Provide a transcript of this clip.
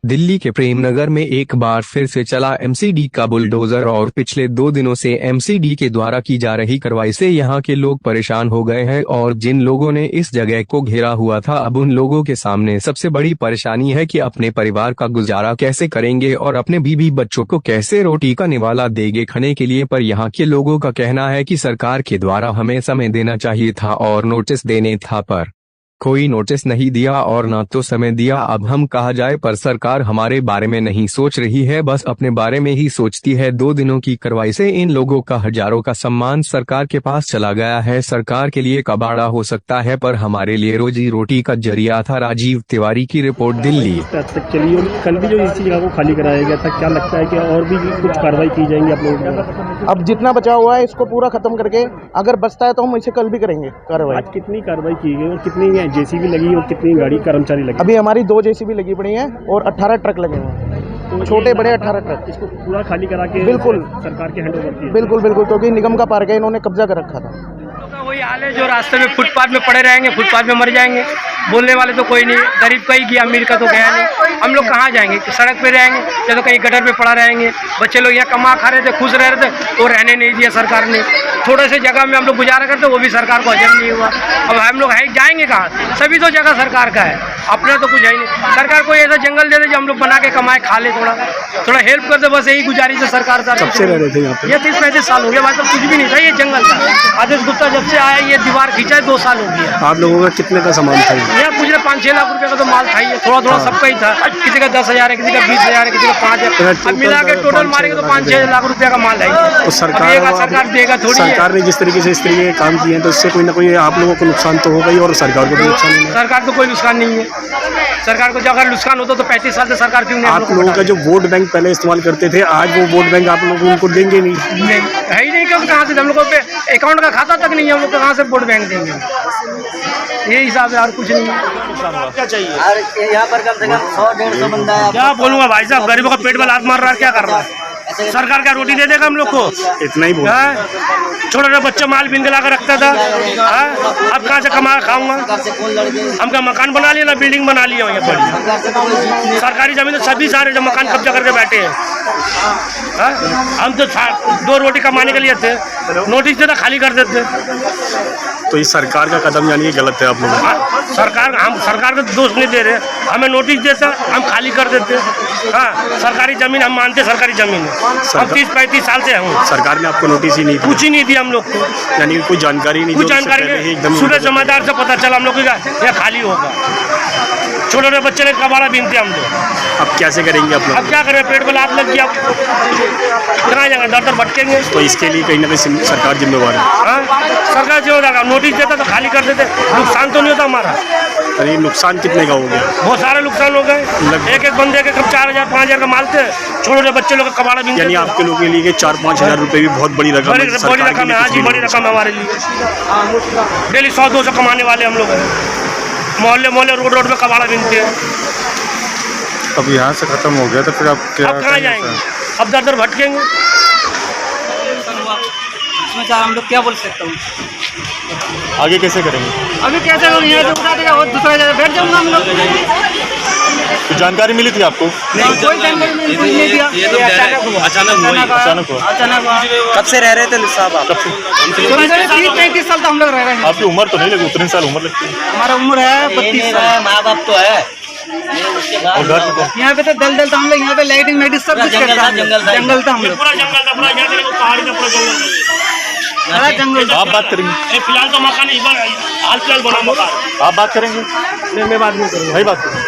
दिल्ली के प्रेमनगर में एक बार फिर से चला एमसीडी का बुलडोजर और पिछले 2 दिनों से एमसीडी के द्वारा की जा रही कार्रवाई से यहां के लोग परेशान हो गए हैं और जिन लोगों ने इस जगह को घेरा हुआ था अब उन लोगों के सामने सबसे बड़ी परेशानी है कि अपने परिवार का गुजारा कैसे करेंगे और अपने बीवी बच्चों को कैसे रोटी का निवाला देंगे खाने के लिए। पर यहाँ के लोगों का कहना है कि सरकार के द्वारा हमें समय देना चाहिए था और नोटिस देने था, पर कोई नोटिस नहीं दिया और ना तो समय दिया। अब हम कहा जाए पर सरकार हमारे बारे में नहीं सोच रही है, बस अपने बारे में ही सोचती है। 2 दिनों की कार्रवाई से इन लोगों का हजारों का सम्मान सरकार के पास चला गया है। सरकार के लिए कबाड़ा हो सकता है पर हमारे लिए रोजी रोटी का जरिया था। राजीव तिवारी की रिपोर्ट, दिल्ली। चलिए, कल भी जो इसी जगह को खाली कराया गया था, क्या लगता है कि और भी कुछ कार्रवाई की जाएंगी आप लोगों? अब जितना बचा हुआ है इसको पूरा खत्म करके अगर बचता है तो हम इसे कल भी करेंगे कार्रवाई। आज कितनी कार्रवाई की गई और कितनी जेसीबी लगी और कितनी गाड़ी कर्मचारी लगी? अभी हमारी 2 जेसीबी लगी पड़ी हैं और 18 ट्रक लगे हुए हैं, तो छोटे बड़े 18 ट्रक। इसको पूरा खाली करा के बिल्कुल सरकार के हैंड ओवर किया? बिल्कुल बिल्कुल, क्योंकि निगम का पार्क है, इन्होंने कब्जा कर रखा था। वही हाल है, जो रास्ते में फुटपाथ में पड़े रहेंगे, फुटपाथ में मर जाएंगे। बोलने वाले तो कोई नहीं, गरीब का ही गया, अमीर का तो गया नहीं। हम लोग कहाँ जाएंगे? सड़क पे रहेंगे या तो कहीं गटर पे पड़ा रहेंगे। बच्चे लोग यहाँ कमा खा रहे थे, खुश रह रहे थे, तो रहने नहीं दिया सरकार ने। थोड़े से जगह में हम लोग गुजारा करते, वो भी सरकार को हजम नहीं हुआ। अब हम लोग है जाएंगे कहाँ? सभी तो जगह सरकार का है, अपना तो कुछ है नहीं। सरकार को ऐसा जंगल दे दे जो हम लोग बना के कमाए खा ले, थोड़ा हेल्प कर दे, बस यही गुजारिश है सरकार से। कब से रह रहे थे यहाँ पे? ये 30-35 साल हो गया भाई, तो कुछ भी नहीं था, ये जंगल था। आदेश गुप्ता जब से आया ये दीवार खींचा है 2 साल हो गया। आप लोगों का कितने का सामान था? यहाँ कुछ 5-6 लाख रुपए का तो माल था ही, थोड़ा थोड़ा सबका ही था। किसी का 10,000 है, किसी का 20,000 है, किसी का 5,000। अब मिला के टोटल मारेंगे तो 5-6 लाख रुपए का माल है। तो सरकार देगा थोड़ी। सरकार ने जिस तरीके से इस तरीके के काम किए हैं तो इससे कोई ना कोई आप लोगों को नुकसान तो होगा ही और सरकार को भी नुकसान नहीं है। सरकार को कोई नुकसान नहीं है। सरकार को अगर नुकसान होता तो 35 साल से सरकार क्यों नहीं? आप लोगों का जो वोट बैंक पहले इस्तेमाल करते थे, आज वो वोट बैंक आप लोग उनको देंगे नहीं? है ही नहीं, क्योंकि कहाँ से हम लोगों पे अकाउंट का खाता तक नहीं है, हम लोग कहाँ से वोट बैंक देंगे? ये हिसाब है और कुछ नहीं है। क्या चाहिए यहाँ पर? कम से कम 100-150 बंदा है। क्या बोलूँगा भाई साहब, गरीबों का पेट में लात मार रहा है, क्या कर रहा है? सरकार क्या रोटी दे देगा हम लोग को? इतना ही बोल। छोटा छोटा बच्चा माल बिन के ला कर रखता था, अब कहाँ से कमा खाऊंगा? हमका मकान बना लिया ना, बिल्डिंग बना लिया यहाँ पर। सरकारी जमीन तो सभी सारे जो मकान कब्जा करके बैठे हैं। हम तो 2 रोटी कमाने के लिए थे, नोटिस देता खाली कर देते। तो इस सरकार का कदम यानी गलत है आप लोगों का? हम सरकार को दोष नहीं दे रहे, हमें नोटिस देता हम खाली कर देते। हाँ, सरकारी जमीन हम मानते, सरकारी जमीन है। हम 30-35 साल से हूँ। सरकार ने आपको नोटिस ही नहीं दिया? कुछ ही नहीं दिया हम लोग को, यानी कोई जानकारी नहीं? कुछ जानकारी नहीं। एकदम सूरज समाचार से पता चला हम लोग यह खाली होगा। छोटे छोटे बच्चे ने कबाड़ा बीनते हम लोग। अब कैसे करेंगे आप लोग? अब क्या करें? पेट में लात लग गया, कहाँ जाएंगे? दर दर भटकेंगे। तो इसके लिए कहीं ना कहीं सरकार जिम्मेवार है? हाँ, सरकार जो होगा नोटिस देता तो खाली कर देते, नुकसान तो नहीं होता हमारा। अरे नुकसान कितने का हो गया? बहुत सारे नुकसान हो गए। एक बंदे के कब 4,000-5,000 का माल थे, छोटे छोटे बच्चे लोग का कबाड़ा बीनते। यानी आपके लोगों के लिए 4-5 हज़ार रुपये भी बहुत बड़ी रकम है। बड़ी रकम है, हाँ जी, बड़ी रकम है हमारे लिए। डेली 100-200 कमाने वाले हम लोग हैं। मोहल्ले रोड में कबाड़ा बीनते हैं। अब यहाँ से खत्म हो गया तो फिर आप क्या? अब कहाँ जाएंगे? अब दर दर भटकेंगे। इसमें हम लोग क्या बोल सकते हैं? आगे कैसे करेंगे? अभी कैसे यहाँ से उठा देगा और दूसरा जगह बैठ जाऊंगा हम लोग। तो जानकारी मिली थी आपको? नहीं, कोई जानकारी नहीं दिया। अचानक हुआ। कब से रह रहे थे साहब आप? 30-35 साल तो हम लोग रह रहे हैं। आपकी उम्र तो नहीं लगी? उतने साल उम्र लगती है? हमारा उम्र है 32 साल। माँ बाप तो है। और घर पे यहाँ पे तो दल था हम लोग, यहाँ पे लाइटिंग मेडिस सब कुछ करता है। जंगल था हम लोग, पूरा जंगल था, पूरा यहाँ से पहाड़ी का पूरा जंगल। आप बात करेंगे? फिलहाल तो मकान हाल फिलहाल बना मकान। आप बात करेंगे? मैं बात नहीं करूँगा भाई, बात करेंगे।